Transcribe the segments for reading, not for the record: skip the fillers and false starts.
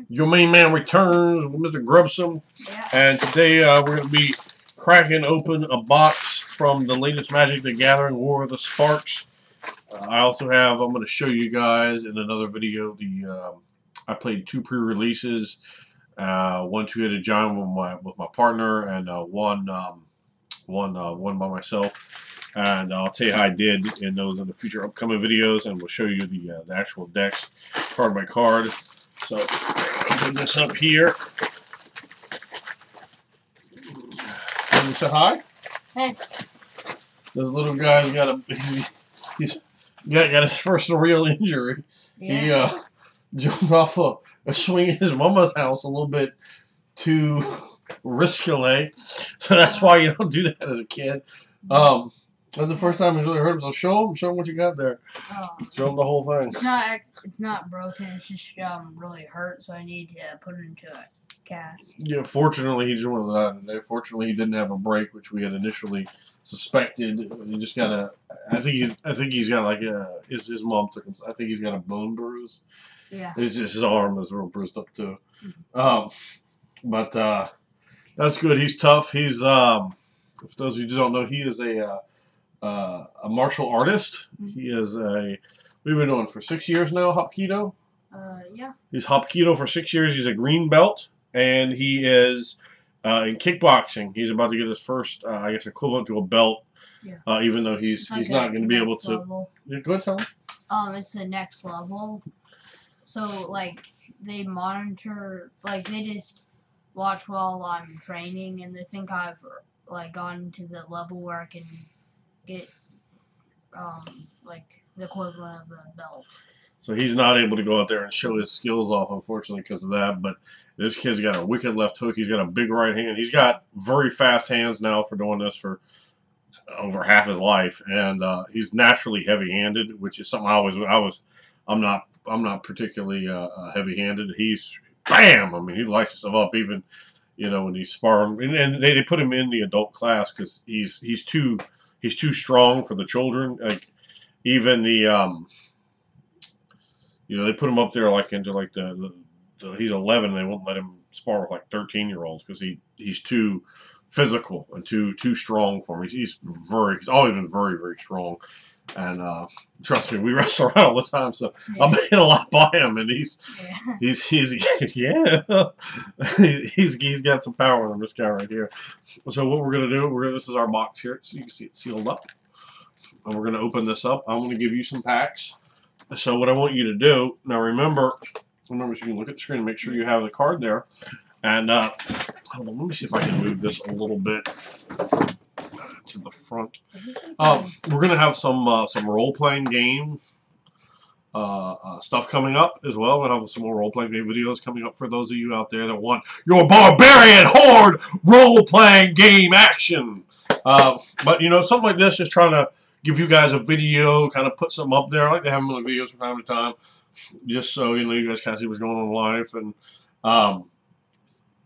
Your main man returns with Mr. Grubsome. Yeah. And today we're going to be cracking open a box from the latest Magic the Gathering War of the Sparks. I also have, I'm going to show you guys in another video, I played 2 pre-releases. One two-headed giant with my partner, and one by myself. And I'll tell you how I did in those in the future upcoming videos, and we'll show you the actual decks card by card. So put this up here. Can you say hi? Hey. The little guy's got he's got his first real injury. Yeah. He jumped off a swing at his mama's house a little bit too risky, so that's why you don't do that as a kid. That's the first time he's really hurt him. So show him what you got there. Show him the whole thing. It's not broken. It's just really hurt. So I need to put it into a cast. Yeah, fortunately he just went with that today. Fortunately he didn't have a break, which we had initially suspected. He just got a. I think he's got like a. His mom took him. I think he's got a bone bruise. Yeah. It's just his arm is real bruised up too. But that's good. He's tough. He's for those of you who don't know, he is a martial artist. He is we've been doing for 6 years now, Hapkido. Yeah. He's Hapkido for 6 years. He's a green belt, and he is in kickboxing. He's about to get his first, I guess, equivalent to a belt. Yeah. Even though he's not going to be able to. Level. Yeah, go ahead, tell him. It's the next level. So like they monitor, like they just watch while I'm training, and they think I've like gotten to the level where I can get like the equivalent of a belt. So he's not able to go out there and show his skills off, unfortunately, because of that. But this kid's got a wicked left hook. He's got a big right hand. He's got very fast hands now for doing this for over half his life, and he's naturally heavy-handed, which is something I'm not particularly heavy-handed. He's bam. I mean, he lights himself up even, when he's sparring. And they put him in the adult class because he's too strong for the children. Like even the they put him up there like into like the he's 11. They won't let him spar with like 13-year-olds because he's too physical and too strong for him. He's always been very, very strong. And trust me, we wrestle around all the time, so yeah. I'm paying a lot by him, and he's got some power on this guy right here. So what we're gonna do, this is our box here, so you can see it sealed up, and we're gonna open this up. I'm gonna give you some packs. So what I want you to do now, remember, so you can look at the screen and make sure you have the card there. And hold on, let me see if I can move this a little bit to the front. We're gonna have some role-playing game stuff coming up as well. We're gonna have some more role-playing game videos coming up for those of you out there that want your barbarian horde role-playing game action. But something like this, just trying to give you guys a video, kind of put something up there. I like to have them in the videos from time to time, just so you guys kind of see what's going on in life. And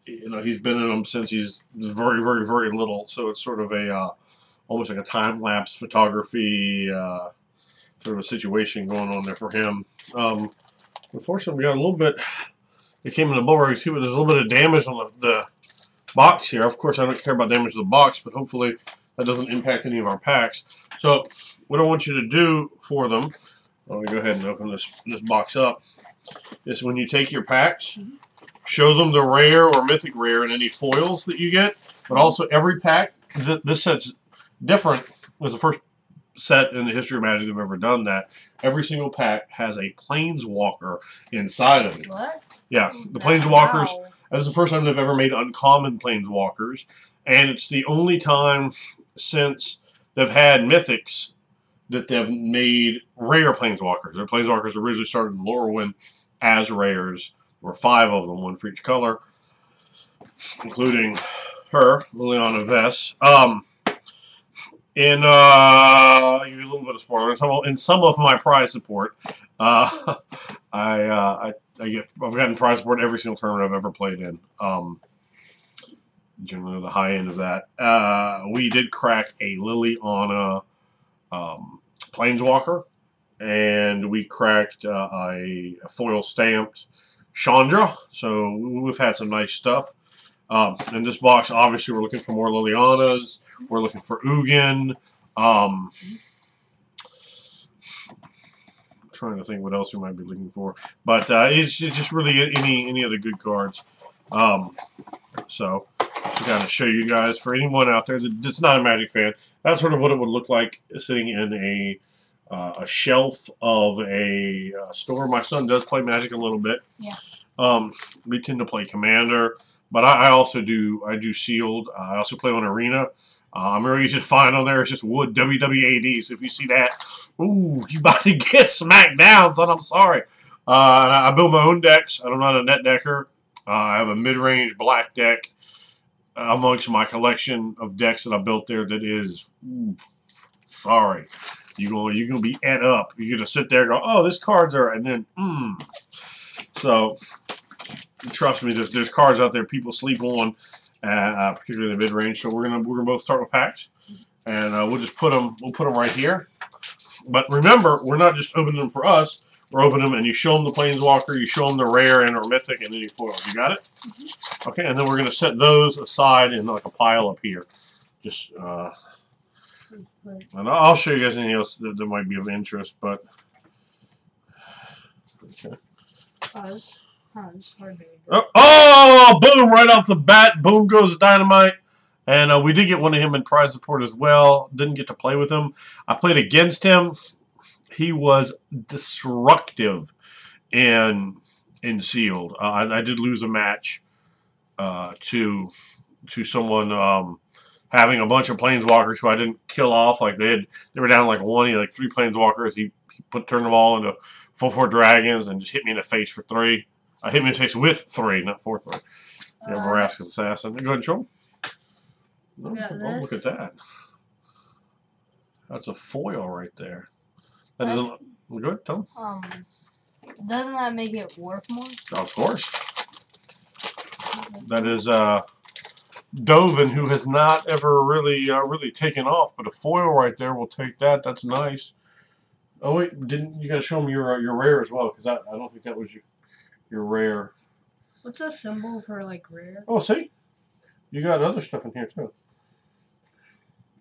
he's been in them since he's very, very, very little. So it's sort of a almost like a time-lapse photography sort of a situation going on there for him. Unfortunately, we got a little bit. It came in the bubble. You see, there's a little bit of damage on the box here. Of course, I don't care about damage to the box, but hopefully that doesn't impact any of our packs. So what I want you to do for them, I'm going to go ahead and open this box up, is when you take your packs, show them the rare or mythic rare and any foils that you get, but also every pack. This set's different. It was the first set in the history of Magic I've ever done that. Every single pack has a Planeswalker inside of it. What? Yeah, the Planeswalkers. Wow. That's the first time they've ever made uncommon Planeswalkers, and it's the only time since they've had mythics that they've made rare Planeswalkers. Their Planeswalkers originally started in Lorwyn as rares. There were 5 of them, 1 for each color, including her, Liliana Vess. I'll give you a little bit of spoiler. In some of my prize support, I've gotten prize support every single tournament I've ever played in. Generally the high end of that. We did crack a Liliana Planeswalker, and we cracked a foil stamped Chandra. So we've had some nice stuff. In this box, obviously, we're looking for more Lilianas. We're looking for Ugin. Trying to think what else we might be looking for, but it's just really any of the good cards. So just got to show you guys, for anyone out there that's not a Magic fan, that's sort of what it would look like sitting in a shelf of a store. My son does play Magic a little bit. Yeah. We tend to play Commander, but I also do Sealed. I also play on Arena. I'm really just fine on there. It's just wood WWAD. So if you see that, ooh, you about to get smacked down, son. I'm sorry. And I build my own decks. I'm not a net decker. I have a mid-range black deck amongst my collection of decks that I built there. That is, sorry, you're gonna be ate up. You're gonna sit there and go, oh, this card's are, and then So trust me, there's cards out there people sleep on. Particularly in the mid-range, so we're gonna both start with packs, and we'll put them right here. But remember, we're not just opening them for us. We're opening them, and you show them the Planeswalker, you show them the rare and or mythic, and then you foil. You got it? Mm-hmm. Okay, and then we're gonna set those aside in like a pile up here. Just and I'll show you guys anything else that might be of interest, but okay. Oh, boom, right off the bat. Boom goes Dynamite. And we did get one of him in prize support as well. Didn't get to play with him. I played against him. He was destructive in Sealed. I did lose a match to someone having a bunch of Planeswalkers who I didn't kill off. Like they were down like one. He had like 3 Planeswalkers. He turned them all into 4/4 dragons and just hit me in the face for 3. Hit me in the face with 3, not 4/3. Vraska's Assassin. Go ahead and show him. Oh, look at that. That's a foil right there. That isn't. Good, tell him. Doesn't that make it worth more? Of course. That is Dovin, who has not ever really taken off, but a foil right there will take that. That's nice. Oh wait, didn't you got to show him your rare as well? Because I don't think that was your rare. What's a symbol for like rare? Oh, see, you got other stuff in here too.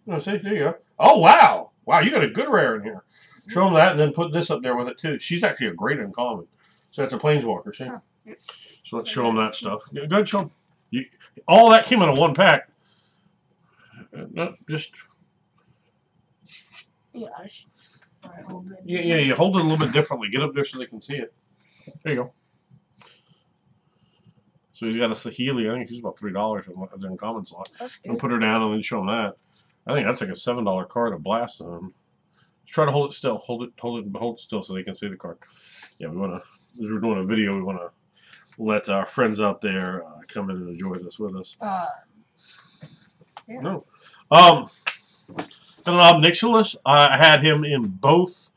Oh, see, there you go. Oh wow, you got a good rare in here. Show him that, and then put this up there with it too. She's actually a great uncommon. So that's a Planeswalker. See. Oh. So let's show him that stuff. Go ahead, show him. All that came in a 1 pack. No, just. Yeah. Yeah, you hold it a little bit differently. Get up there so they can see it. There you go. So he's got a Saheeli. I think she's about $3 in the uncommon slot. That's good. We'll put her down and then show him that. I think that's like a $7 card to blast them. Try to hold it still. Hold it still so they can see the card. Yeah, we want to. As we're doing a video, we want to let our friends out there come in and enjoy this with us. Yeah. No. Nixilis, I had him in both.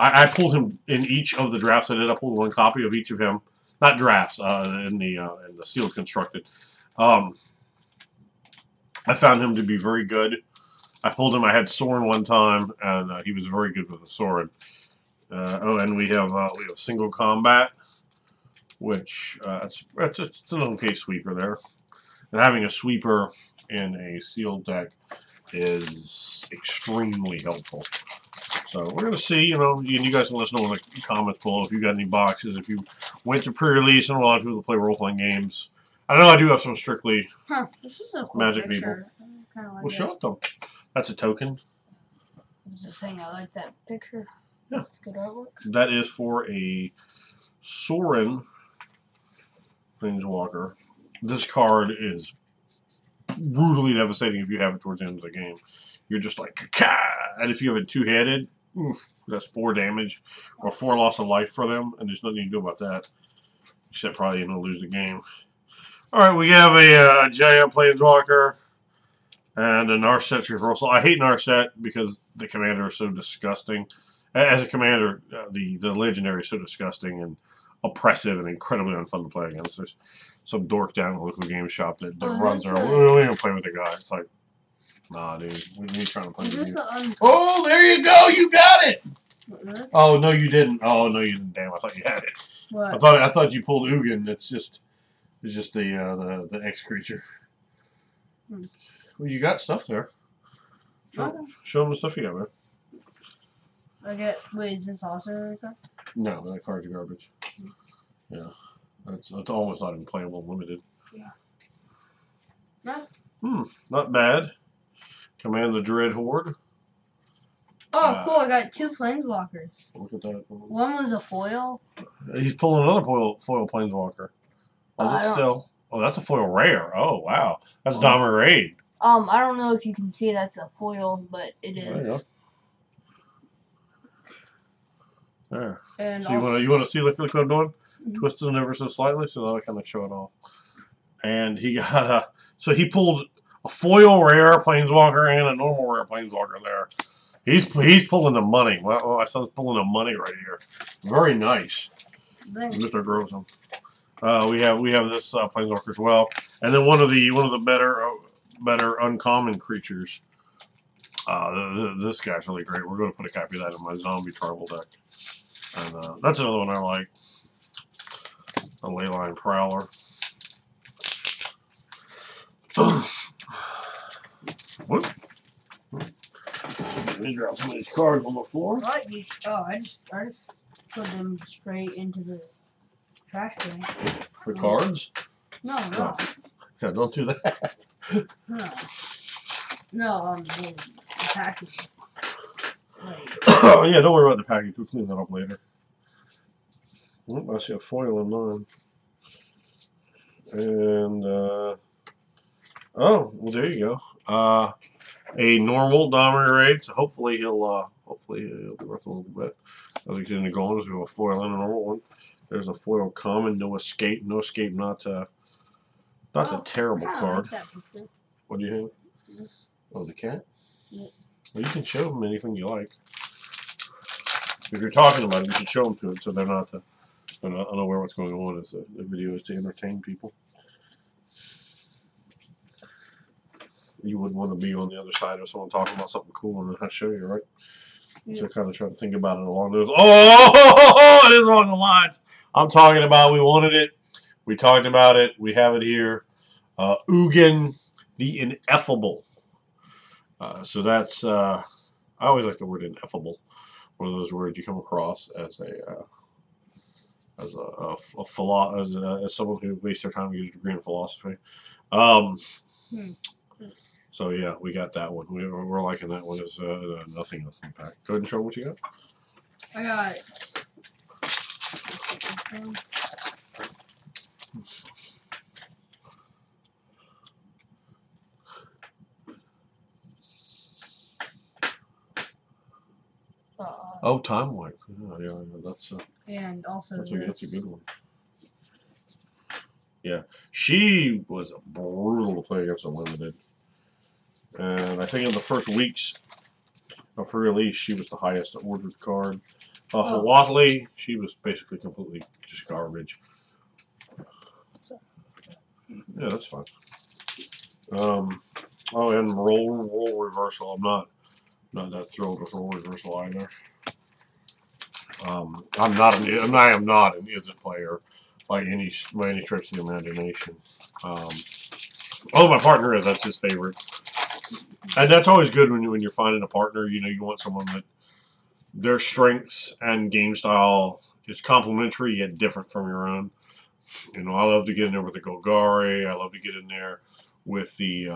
I pulled him in each of the drafts I did. I pulled 1 copy of each of him. Not drafts, in the sealed constructed. I found him to be very good. I pulled him. I had Sorin one time, and he was very good with the Sorin. And we have single combat, which it's an okay sweeper there. And having a sweeper in a sealed deck is extremely helpful. So we're going to see, and you guys can let us know in the comments below if you got any boxes, if you went to pre-release, and a lot of people play role-playing games. I know I do have some strictly this is a cool Magic picture. people. Like show it them. That's a token. I was just saying I like that picture. Yeah. It's good artwork. That is for a Sorin Planeswalker. This card is brutally devastating if you have it towards the end of the game. You're just like, Kah! And if you have it 2-headed, that's 4 damage or 4 loss of life for them, and there's nothing you can do about that, except probably even lose the game. All right, we have a Giant Planeswalker and a Narset Reversal. I hate Narset because the commander is so disgusting. As a commander, the legendary is so disgusting and oppressive and incredibly unfun to play against. There's some dork down in the local game shop that runs around. We don't even play with the guy. It's like, nah, dude. We ain't trying to play with you. Oh, there you go. You got it. Oh, no, you didn't. Oh, no, you didn't. Damn, I thought you had it. What? I thought you pulled Ugin. It's just the X creature. Hmm. Well, you got stuff there. Show them the stuff you got, man. Wait, is this also a card? No, that card's garbage. Yeah, it's almost not even playable limited. Yeah. Not bad. Command the Dread Horde. Oh, cool! I got 2 planeswalkers. Look at that. One was a foil. He's pulling another foil planeswalker. Oh, still? Oh, that's a foil rare. Oh, wow. That's Dahmer Raid. I don't know if you can see that's a foil, but it is. There you go. There. And So you want to see what I'm doing? Twisted it ever so slightly, so that'll kind of show it off. And he got so he pulled a foil rare planeswalker and a normal rare planeswalker there. He's pulling the money. Well, my son's pulling the money right here. Very nice. Mr. Grossum. We have this planeswalker as well, and then one of the better uncommon creatures. This guy's really great. We're going to put a copy of that in my zombie tribal deck, and that's another one I like. A Leyline Prowler. What? Let me drop some of these cards on the floor. What? I just put them straight into the trash can. For cards? No. Yeah, don't do that. No, the package. Oh, yeah, don't worry about the package. We'll clean that up later. I see a foil in mine. And, oh, well, there you go. A normal Dahmer Raid, so hopefully he'll be worth a little bit. As we get into going, we have a foil and a normal one. There's a foil common, no escape, not a terrible card. Like What do you have? yes. Oh, the cat? Yep. Well, you can show them anything you like. If you're talking about it, you should show them to it so they're not unaware what's going on. As the video is to entertain people. You wouldn't want to be on the other side of someone talking about something cool and then I show you, right? Yeah. So kind of try to think about it along those. Oh, it is on the lines. I'm talking about. We wanted it. We talked about it. We have it here. Ugin, the Ineffable. So that's. I always like the word ineffable. One of those words you come across as someone who wastes their time to get a degree in philosophy. So yeah, we got that one. We're liking that one. It's nothing else in the pack. Go ahead and show them what you got. I got. Oh, Time Wipe. Yeah, that's. And also that's a good one. Yeah, she was brutal to play against Unlimited. And I think in the first weeks of her release, she was the highest ordered card. Hawaii, she was basically completely just garbage. Yeah, that's fine. Oh, and roll reversal. I'm not that thrilled with roll reversal either. I am not an isn't player by any stretch of the imagination. Although my partner is, that's his favorite. And that's always good when you're finding a partner. You know, you want someone that their strengths and game style is complementary yet different from your own. You know, I love to get in there with the Golgari. I love to get in there with the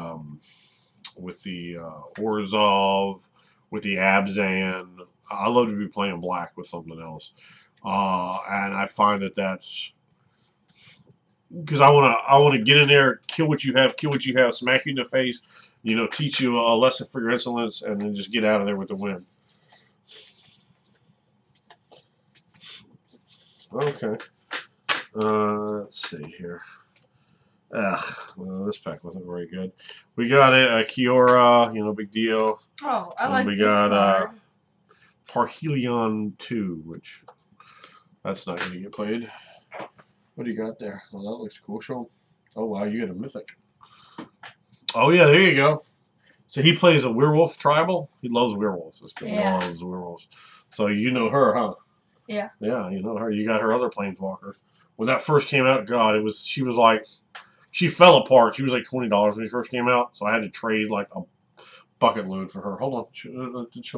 Orzhov, with the Abzan. I love to be playing black with something else. And I find that's because I want to get in there, kill what you have, smack you in the face, you know, teach you a lesson for your insolence, and then just get out of there with the win. Okay. Let's see here. Well, this pack wasn't very good. We got a Kiora, you know, big deal. Oh, I like this card. We got Parhelion 2, which that's not going to get played. What do you got there? Oh, that looks cool. Show 'em. Oh, wow, you got a Mythic. Oh, yeah, there you go. So he plays a werewolf tribal. He loves werewolves. This guy loves werewolves. So you know her, huh? Yeah. Yeah, you know her. You got her other Planeswalker. When that first came out, God, she was like, she fell apart. She was like $20 when she first came out, so I had to trade like a bucket load for her. Hold on, show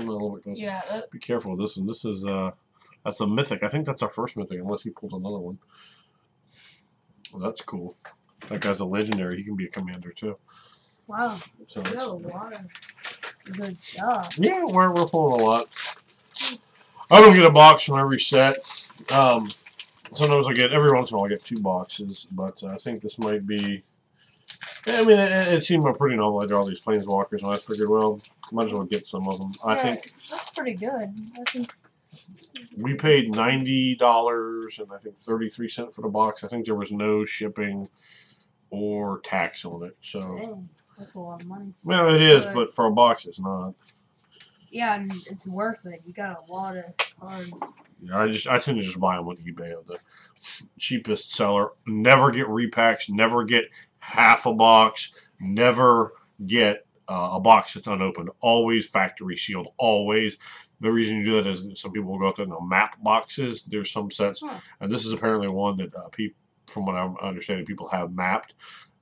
me a little bit closer. Yeah. Be careful with this one. This is that's a mythic. I think that's our first mythic, unless he pulled another one. Well, that's cool. That guy's a legendary. He can be a commander too. Wow. So We got a lot of good stuff. yeah, we're pulling a lot. I don't get a box from every set. Sometimes I get, every once in a while, I get 2 boxes, but I think this might be. I mean, it seemed pretty novel. I draw these Planeswalkers, and I figured, well, might as well get some of them. I think that's pretty good. I think we paid $90 and I think 33 cents for the box. I think there was no shipping or tax on it. So dang, that's a lot of money. well, it is, but for a box, it's not. Yeah, and it's worth it. You got a lot of cards. Yeah, I tend to just buy them on eBay. I'm the cheapest seller. Never get repacks. Never get half a box. Never get a box that's unopened. Always factory sealed. Always. The reason you do that is some people will go out there and they'll map boxes. There's some sets, and this is apparently one that people, from what I'm understanding, people have mapped.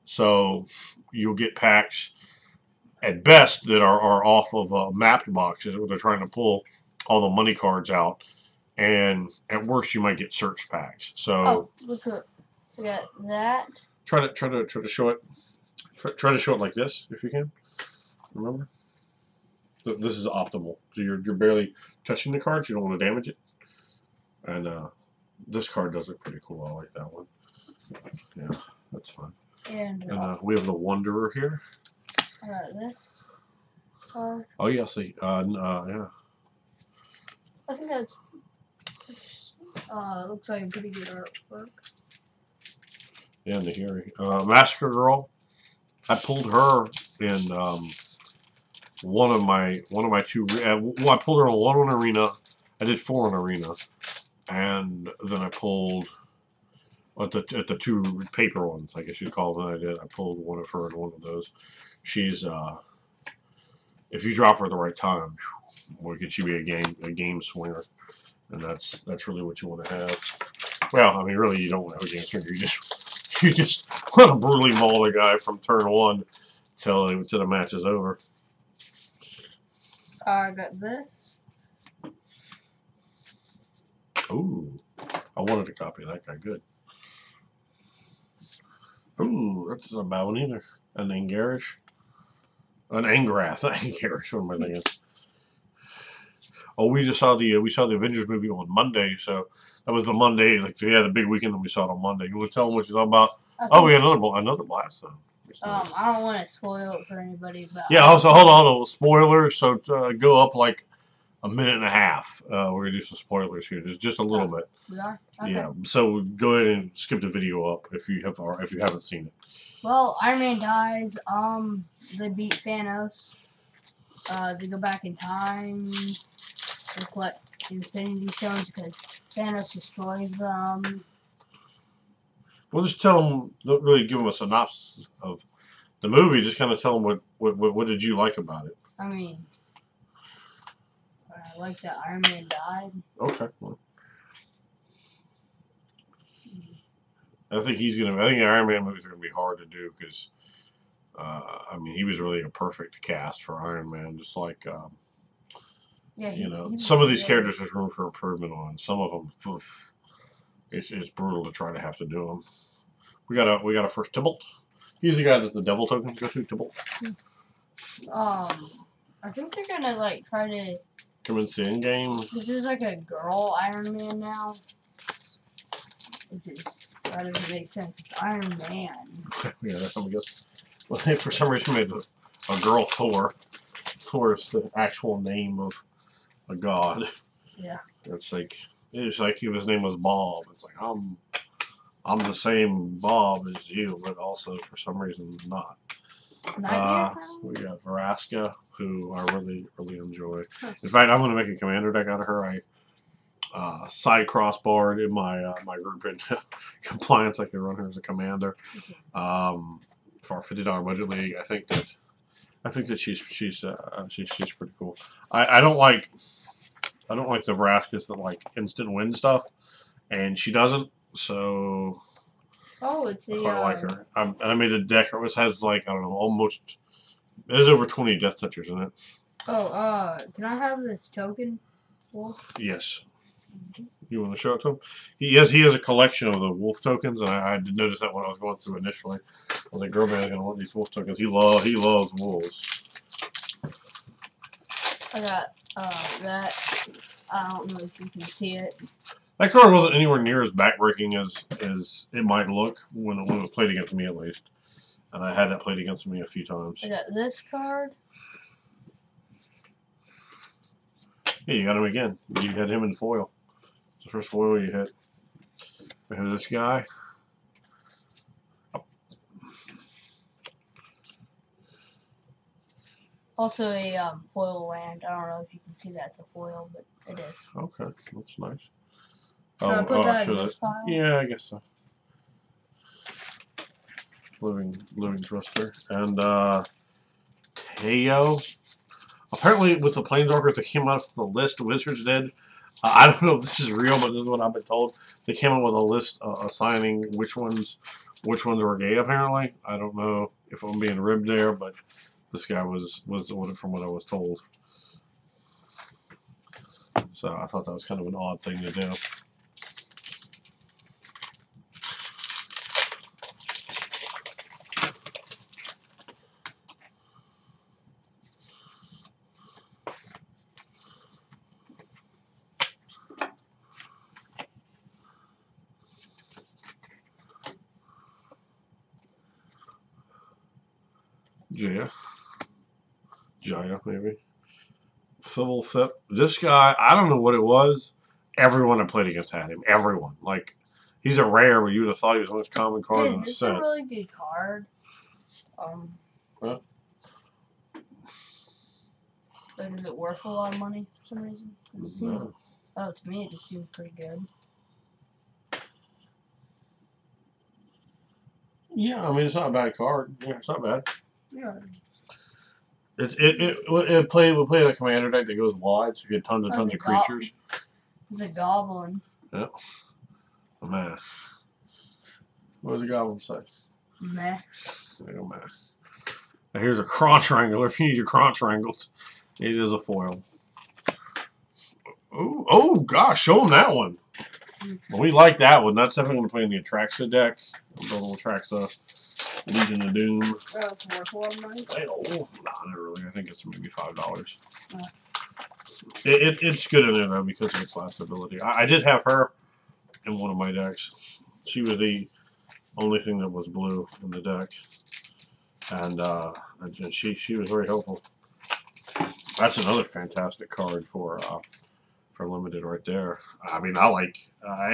So you'll get packs at best that are off of mapped boxes where they're trying to pull all the money cards out, and at worst you might get search packs. So look at that. Try to show it. Try to show it like this if you can. Remember, this is optimal. So you're barely touching the cards. You don't want to damage it. And this card does look pretty cool. I like that one. Yeah, that's fun. And we have the Wanderer here. This card. Oh yeah, see, yeah. I think that's looks like a pretty good artwork. Yeah, and the Hearing. Massacre Girl. I pulled her in one of my 2. Well, I pulled her on 1 on Arena. I did 4 on Arena, and then I pulled at the 2 paper ones, I guess you'd call them. I pulled one of her in one of those. She's if you drop her at the right time, boy, could she be a game swinger, and that's really what you want to have. Well, I mean, really, you don't want to have a game swinger. You just want to brutally maul the guy from turn 1 till the match is over. I got this. Ooh, I wanted to copy that guy. Good. Ooh, that's not a bad one either. An Angarish. An Angrath, not Angarish. What am I thinking? Oh, we just saw the Avengers movie on Monday, so that was the Monday, like the big weekend that we saw it on Monday. You want to tell them what you thought about? Oh, we had another blast zone. I don't want to spoil it for anybody, but yeah. Also, hold on, spoilers. So go up like a minute and a half. We're gonna do some spoilers here, just a little bit. We are. Okay. Yeah. So go ahead and skip the video up if you haven't seen it. Well, Iron Man dies. They beat Thanos. They go back in time. They collect Infinity Stones because Thanos destroys them. We'll just tell them, don't really give them a synopsis of the movie. Just kind of tell them what did you like about it. I mean, I like that Iron Man died. Okay. Well, I think Iron Man movies are gonna be hard to do because, I mean, he was really a perfect cast for Iron Man. Just like, yeah, some of these characters there's room for improvement on. Some of them, oof, it's brutal to try to have to do them. We got a first Tybalt. He's the guy that the devil tokens go to. Tybalt. I think they're gonna like try to convince the end game. Because there's like a girl Iron Man now. That doesn't make sense. It's Iron Man. Yeah, I guess. Well, they for some reason made a girl Thor. Thor is the actual name of a god. Yeah. It's like if his name was Bob. It's like I'm the same Bob as you, but also for some reason not. We got Veraska, who I really enjoy. In fact, I'm going to make a commander deck out of her. I side crossbarred in my my group in compliance. I can run her as a commander for a $50 budget league. I think that she's pretty cool. I don't like I don't like the Vraskus that like instant win stuff, and she doesn't. So Oh, it's I a. quite like her. And I made a deck. It has like I don't know, almost. There's over 20 Death Touchers in it. Oh, can I have this token, Wolf? Yes. You want to show it to him? He has a collection of the wolf tokens, and I did notice that when I was going through initially. I was like, Girlman's gonna want these wolf tokens. He loves wolves. I got that. I don't know if you can see it. That card wasn't anywhere near as backbreaking as it might look when it was played against me, at least. And I had that played against me a few times. I got this card. Yeah, you got him again. You had him in foil. It's the first foil you hit. Here's this guy. Also a foil land. I don't know if you can see that it's a foil, but it is. Okay, that's nice. Should I put that in this pile? Yeah, I guess so. Living Twister. And Teo. Apparently with the Planeswalkers that came out from the list, Wizards did. I don't know if this is real, but this is what I've been told. They came up with a list assigning which ones were gay, apparently. I don't know if I'm being ribbed there, but this guy was from what I was told. So I thought that was kind of an odd thing to do. Jaya, maybe. Civil Thip. This guy, I don't know what it was. Everyone I played against had him. Everyone. Like, he's a rare, but you would have thought he was the most common card in the set. Is this a really good card? Huh? Like, is it worth a lot of money for some reason? No. Oh, to me it just seems pretty good. Yeah, I mean, it's not a bad card. Yeah, it's not bad. Yeah. It play a commander deck that goes wide, so you get tons of creatures. It's a goblin. Yep. Meh. What does a goblin say? Meh. There you go, meh. Now here's a Crunch Wrangler. If you need your Crunch Wranglers, it is a foil. Ooh, oh gosh, show them that one. We like that one. That's definitely going to play in the Atraxa deck. Double Atraxa. Legion of Doom. Oh, it's worth a lot of money? Oh, not really. I think it's maybe $5. It's good in there, though, because of its last ability. I did have her in one of my decks. She was the only thing that was blue in the deck. And she was very helpful. That's another fantastic card for limited right there. I mean, I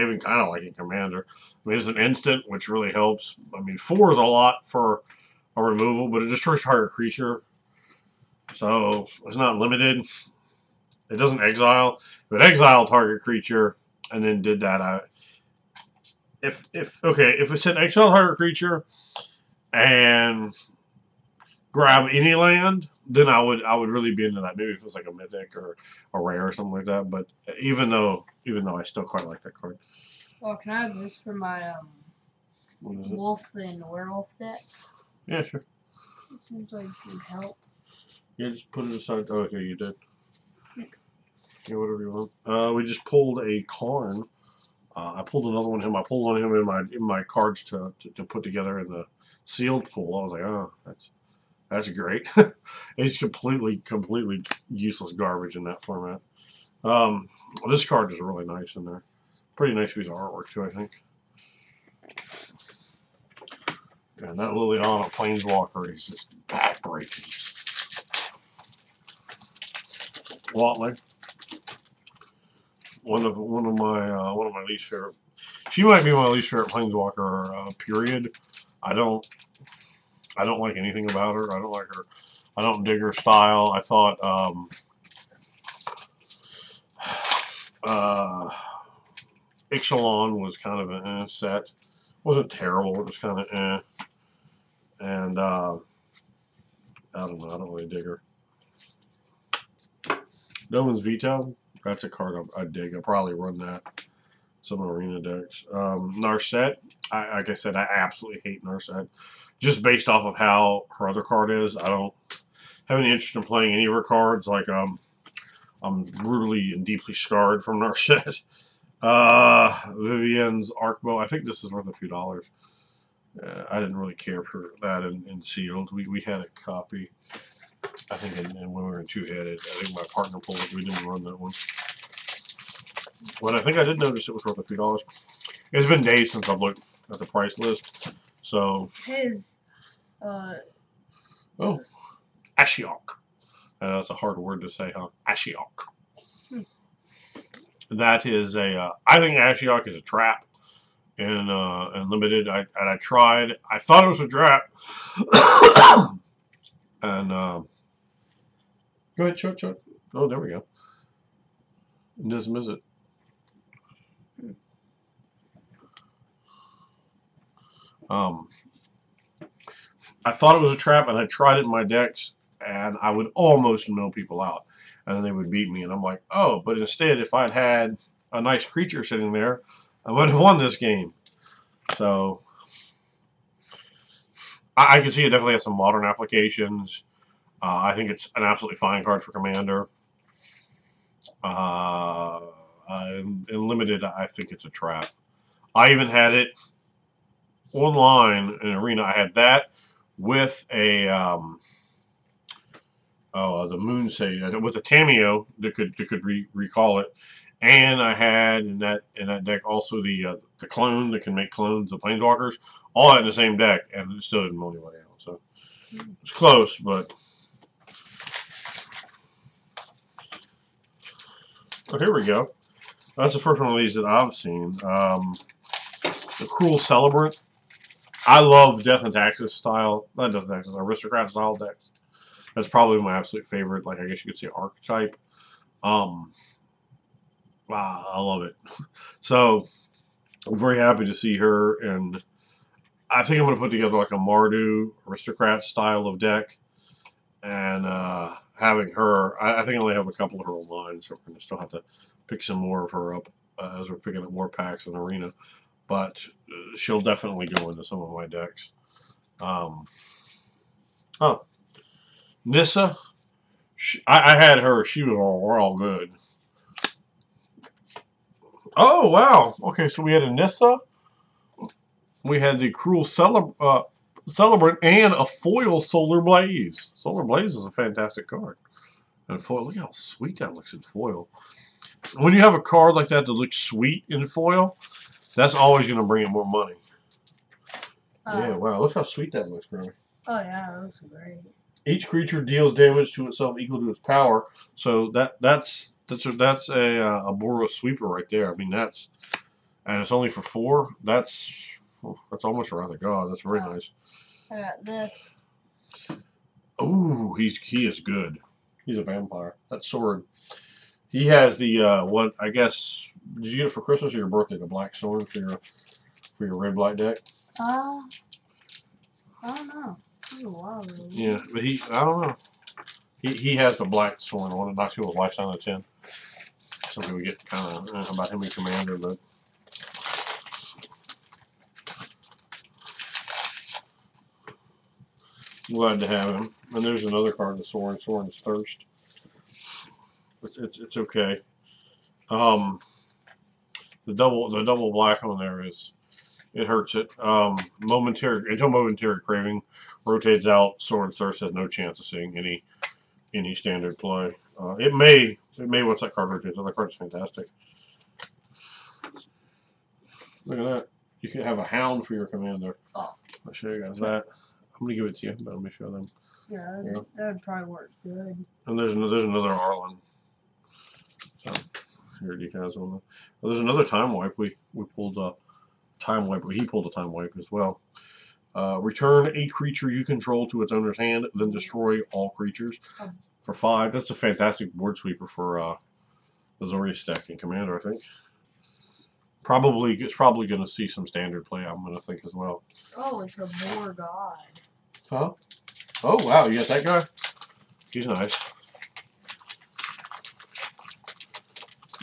even kind of like it Commander. I mean, it's an instant, which really helps. I mean, 4 is a lot for a removal, but it destroys target creature. So, it's not limited. It doesn't exile. If it exiled target creature and then did that, if it's an exile target creature and grab any land, then I would really be into that. Maybe if it's like a mythic or a rare or something like that. But even though I still quite like that card. Well, can I have this for my wolf and werewolf deck? Yeah, sure. It seems like it would help. Yeah, just put it aside. Oh, okay, you did. Yeah, whatever you want. We just pulled a Karn. I pulled another one him. I pulled one of him in my cards to put together in the sealed pool. I was like, oh, that's great. It's completely useless garbage in that format. This card is really nice in there. Pretty nice piece of artwork too, I think. And that Liliana Planeswalker is just backbreaking. Watley. One of my least favorite. She might be my least favorite Planeswalker. Period. I don't like anything about her. I don't like her. I don't dig her style. I thought Ixalan was kind of an set. Wasn't terrible. It was kind of And I don't know. I don't really dig her. Doman's Veto. That's a card I dig. I'll probably run that. Some arena decks. Narset. Like I said, I absolutely hate Narset. Just based off of how her other card is. I don't have any interest in playing any of her cards. Like, I'm brutally and deeply scarred from Narset. Vivian's Arc Bow. I think this is worth a few dollars. I didn't really care for that in sealed. We had a copy. I think when we were in two-headed. I think my partner pulled it. We didn't run that one. But I think I did notice it was worth a few dollars. It's been days since I've looked at the price list. So his oh, Ashiok. That's a hard word to say, huh? Ashiok. That is a. I think Ashiok is a trap in limited. I tried. I thought it was a trap. And go ahead, Chuck. Oh, there we go. Dismiss it. I thought it was a trap, and I tried it in my decks, and I would almost mill people out, and then they would beat me, and I'm like, oh, but instead, if I'd had a nice creature sitting there, I would have won this game. So I can see it definitely has some modern applications. I think it's an absolutely fine card for Commander. In limited, I think it's a trap. I even had it online in Arena. I had that with a the Moon Sage with a Tameo that could recall it, and I had in that deck also the clone that can make clones of Planeswalkers, all that in the same deck, and it still didn't mow anybody out. So it's close, but oh, here we go. That's the first one of these that I've seen. The Cruel Celebrant. I love Death and Taxes style, not Death and Taxes, Aristocrat style decks. That's probably my absolute favorite. Like, I guess you could say archetype. Wow, I love it. So I'm very happy to see her, and I think I'm going to put together like a Mardu Aristocrat style of deck, and having her. I think I only have a couple of her online, so we're going to still have to pick some more of her up as we're picking up more packs in Arena. But she'll definitely go into some of my decks. Nissa. I had her. She was all good. Oh, wow. Okay, so we had a Nissa. We had the Cruel Celebrant and a foil Solar Blaze. Solar Blaze is a fantastic card. And foil, look how sweet that looks in foil. When you have a card like that looks sweet in foil, that's always going to bring in more money. Yeah, wow. Look how sweet that looks, Grammy. Oh, yeah, that looks great. Each creature deals damage to itself equal to its power. So that's a Boros Sweeper right there. I mean, and it's only for 4. That's almost around the god. That's very nice. I got this. Ooh, he is good. He's a vampire. That sword. He has the what I guess did you get it for Christmas or your birthday? The black sword for your red black deck. I don't know. Yeah, but I don't know. He has the black sword on it. Knocks people's life down to 10. Something we get kind of about him in Commander, but. Glad to have him. And there's another card, the Sorin. Sorin's Thirst. It's okay. The double black on there it hurts it. Until momentary craving rotates out. Sorin's Thirst has no chance of seeing any standard play. It may once that card rotates. That card is fantastic. Look at that. You can have a Hound for your commander. Oh. I'll show you guys that. I'm gonna give it to you, but let me show them. Yeah, that would probably work good. And there's another Arlen. So here he has one. Well, there's another Time Wipe. We pulled a Time Wipe. He pulled a Time Wipe as well. Return a creature you control to its owner's hand, then destroy all creatures for 5. That's a fantastic board sweeper for the Zorius deck in Commander, I think. It's probably going to see some standard play, I'm going to think as well. Oh, it's a Boar God. Huh? Oh, wow. You got that guy? He's nice.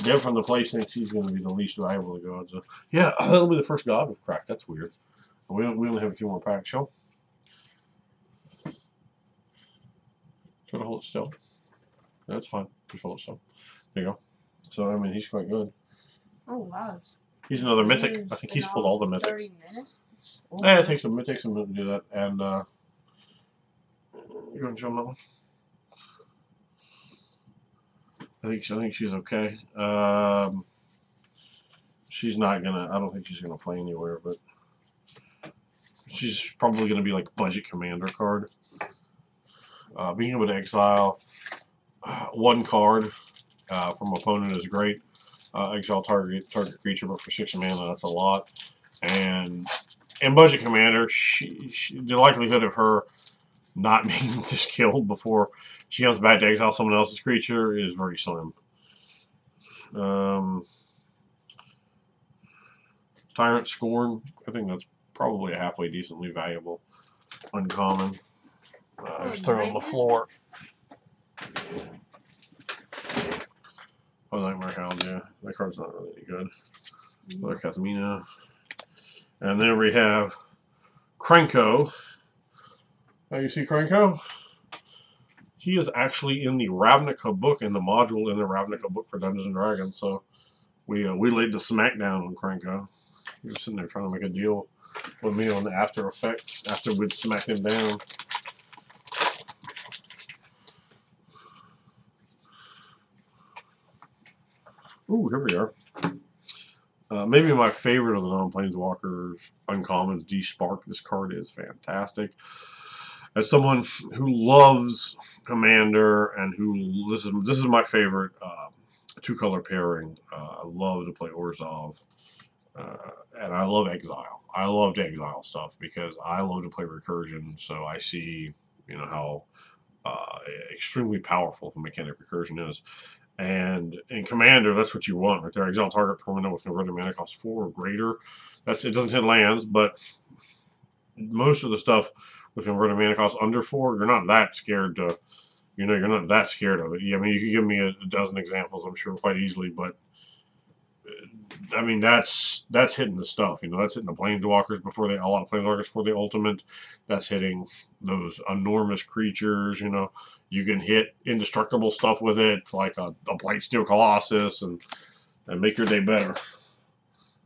Dev from the place thinks he's going to be the least valuable of the gods. So, yeah, that'll be the first god we've cracked. That's weird. We only have a few more packs. Show. Try to hold it still. That's fine. Just hold it still. There you go. So, I mean, he's quite good. Oh, wow. He's another mythic. I think he's pulled all the mythics. 30 minutes? Oh, yeah, it takes a minute to do that. And, you want to show him that one? I think she's okay. She's not gonna. I don't think she's gonna play anywhere, but she's probably gonna be like budget commander card. Being able to exile one card from opponent is great. Exile target creature, but for 6 mana, that's a lot. And in budget commander, the likelihood of her not being just killed before she comes back to exile someone else's creature is very slim. Tyrant Scorn, I think that's probably a halfway decently valuable uncommon. Just throw it on the floor. Oh, Nightmare Hound, yeah. That card's not really any good. Another Casamina. And then we have Krenko. Oh, you see Krenko? He is actually in the Ravnica book, in the module in the Ravnica book for Dungeons and Dragons. So we laid the smackdown on Krenko. He was sitting there trying to make a deal with me on the After Effects after we'd smacked him down. Ooh, here we are. Maybe my favorite of the non-Planeswalkers uncommons, D-Spark. This card is fantastic. As someone who loves Commander and who this is my favorite 2-color pairing. I love to play Orzhov, and I love Exile. I love to exile stuff because I love to play Recursion. So I see, you know, how extremely powerful the mechanic Recursion is. And in Commander, that's what you want right there. Exile target permanent with converted mana cost 4 or greater. It doesn't hit lands, but most of the stuff with converted mana cost under 4, you're not that scared to, you know, you're not that scared of it. Yeah, I mean, you could give me a dozen examples, I'm sure, quite easily, but I mean, that's hitting the stuff. You know, that's hitting the Planeswalkers before a lot of Planeswalkers before the ultimate. That's hitting those enormous creatures. You know, you can hit indestructible stuff with it, like a Blightsteel Colossus, and make your day better.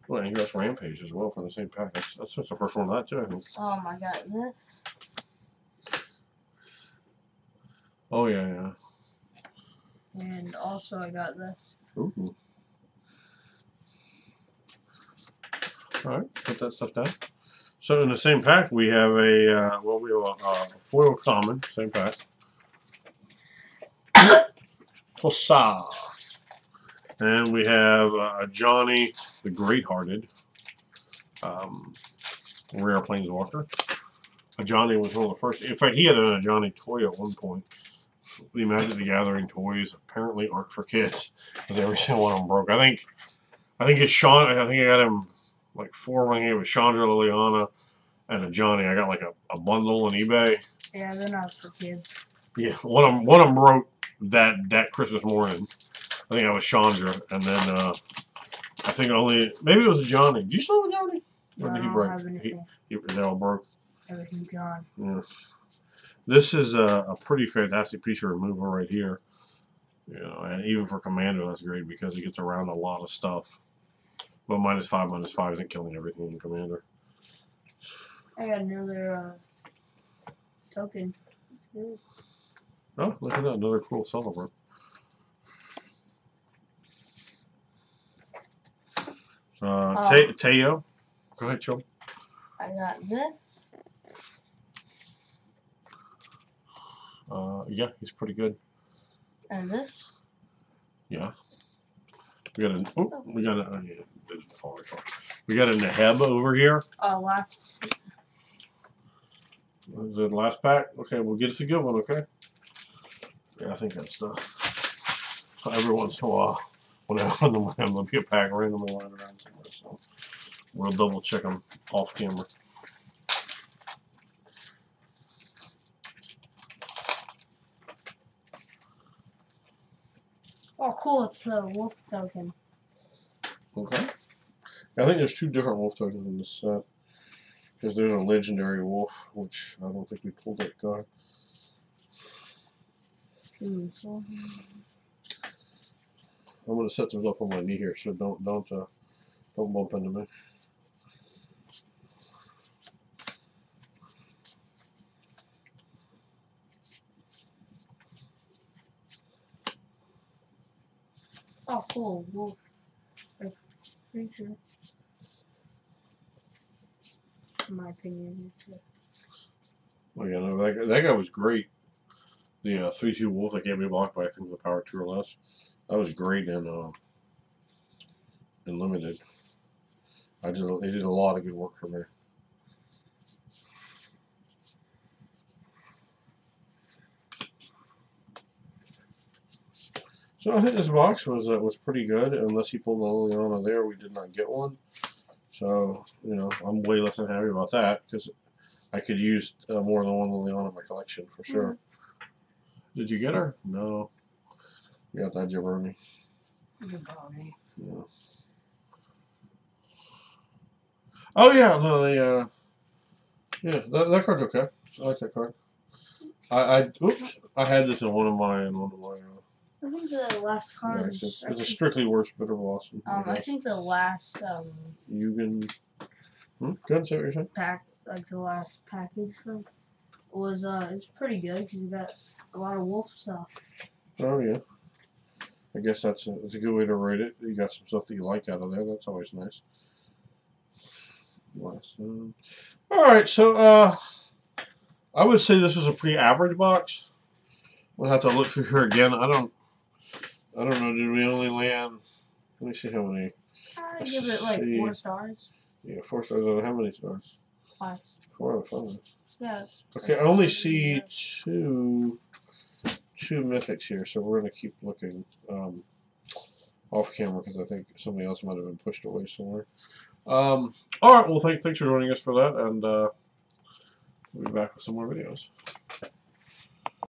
Well, and you got Rampage as well from the same pack. That's the first one of that too, I think. I got this. Oh yeah. And also I got this. Ooh. Alright, put that stuff down. So in the same pack we have a foil common, same pack. Tossa. And we have Johnny the Great-Hearted, rare Planeswalker. Johnny was one of the first. In fact, he had a Johnny toy at one point. The Magic the Gathering toys apparently aren't for kids because every single one of them broke. I think it's Sean. I think I got him like 4 when he was Chandra, Liliana, and a Johnny. I got like a bundle on eBay. Yeah, they're not for kids. Yeah, one of them broke that Christmas morning. I think I was Chandra, and then I think maybe it was a Johnny. Did you still have a Johnny? Or did he break? They all broke. Everything's gone. Yeah. This is a pretty fantastic piece of removal right here. You know, and even for Commander, that's great because it gets around a lot of stuff. But -5/-5 isn't killing everything in Commander. I got another token. That's good. Oh, look at that. Another cool Celebrate. Teo. Go ahead, Chum. I got this. Yeah, he's pretty good. And this. Yeah. We got a Neheb over here. Last. Is it the last pack? Okay, we'll get us a good one, okay? Yeah, I think that's every once in a while when there'll be a pack randomly lying around somewhere, so we'll double check them off camera. Oh, cool! It's a wolf token. Okay. I think there's 2 different wolf tokens in this set. Because there's a legendary wolf, which I don't think we pulled that guy. So I'm gonna set some stuff on my knee here, so don't bump into me. oh, cool! Wolf. Creature. In my opinion, it's Oh yeah, no, that guy was great. The 3/2 wolf that can't be blocked by I think the power 2 or less. That was great in limited. They did a lot of good work for me. So I think this box was pretty good. Unless he pulled the Liliana there, we did not get one. So you know, I'm way less than happy about that because I could use more than one Liliana in my collection for sure. Did you get her? No. You got that jabroni. Jabroni. Yeah. Oh yeah, no, yeah, that card's okay. I like that card. Oops, I had this in one of my. I think the last card. Yeah, it's a strictly worst bitter blossom. I think the last Yugen. Go ahead and say what you're saying. pack, like the last package stuff, was it's pretty good because you got a lot of wolf stuff. Oh yeah. I guess that's a good way to rate it. You got some stuff that you like out of there. That's always nice. All right, so I would say this was a pretty average box. We'll have to look through here again. I don't know. Did we only land? Let me see how many. I give it like 4 stars. Yeah, 4 stars out of how many stars? 5. 4 out of 5. Yeah. Okay, I only see two mythics here, so we're gonna keep looking off camera because I think somebody else might have been pushed away somewhere. All right, well, thanks for joining us for that, and we'll be back with some more videos.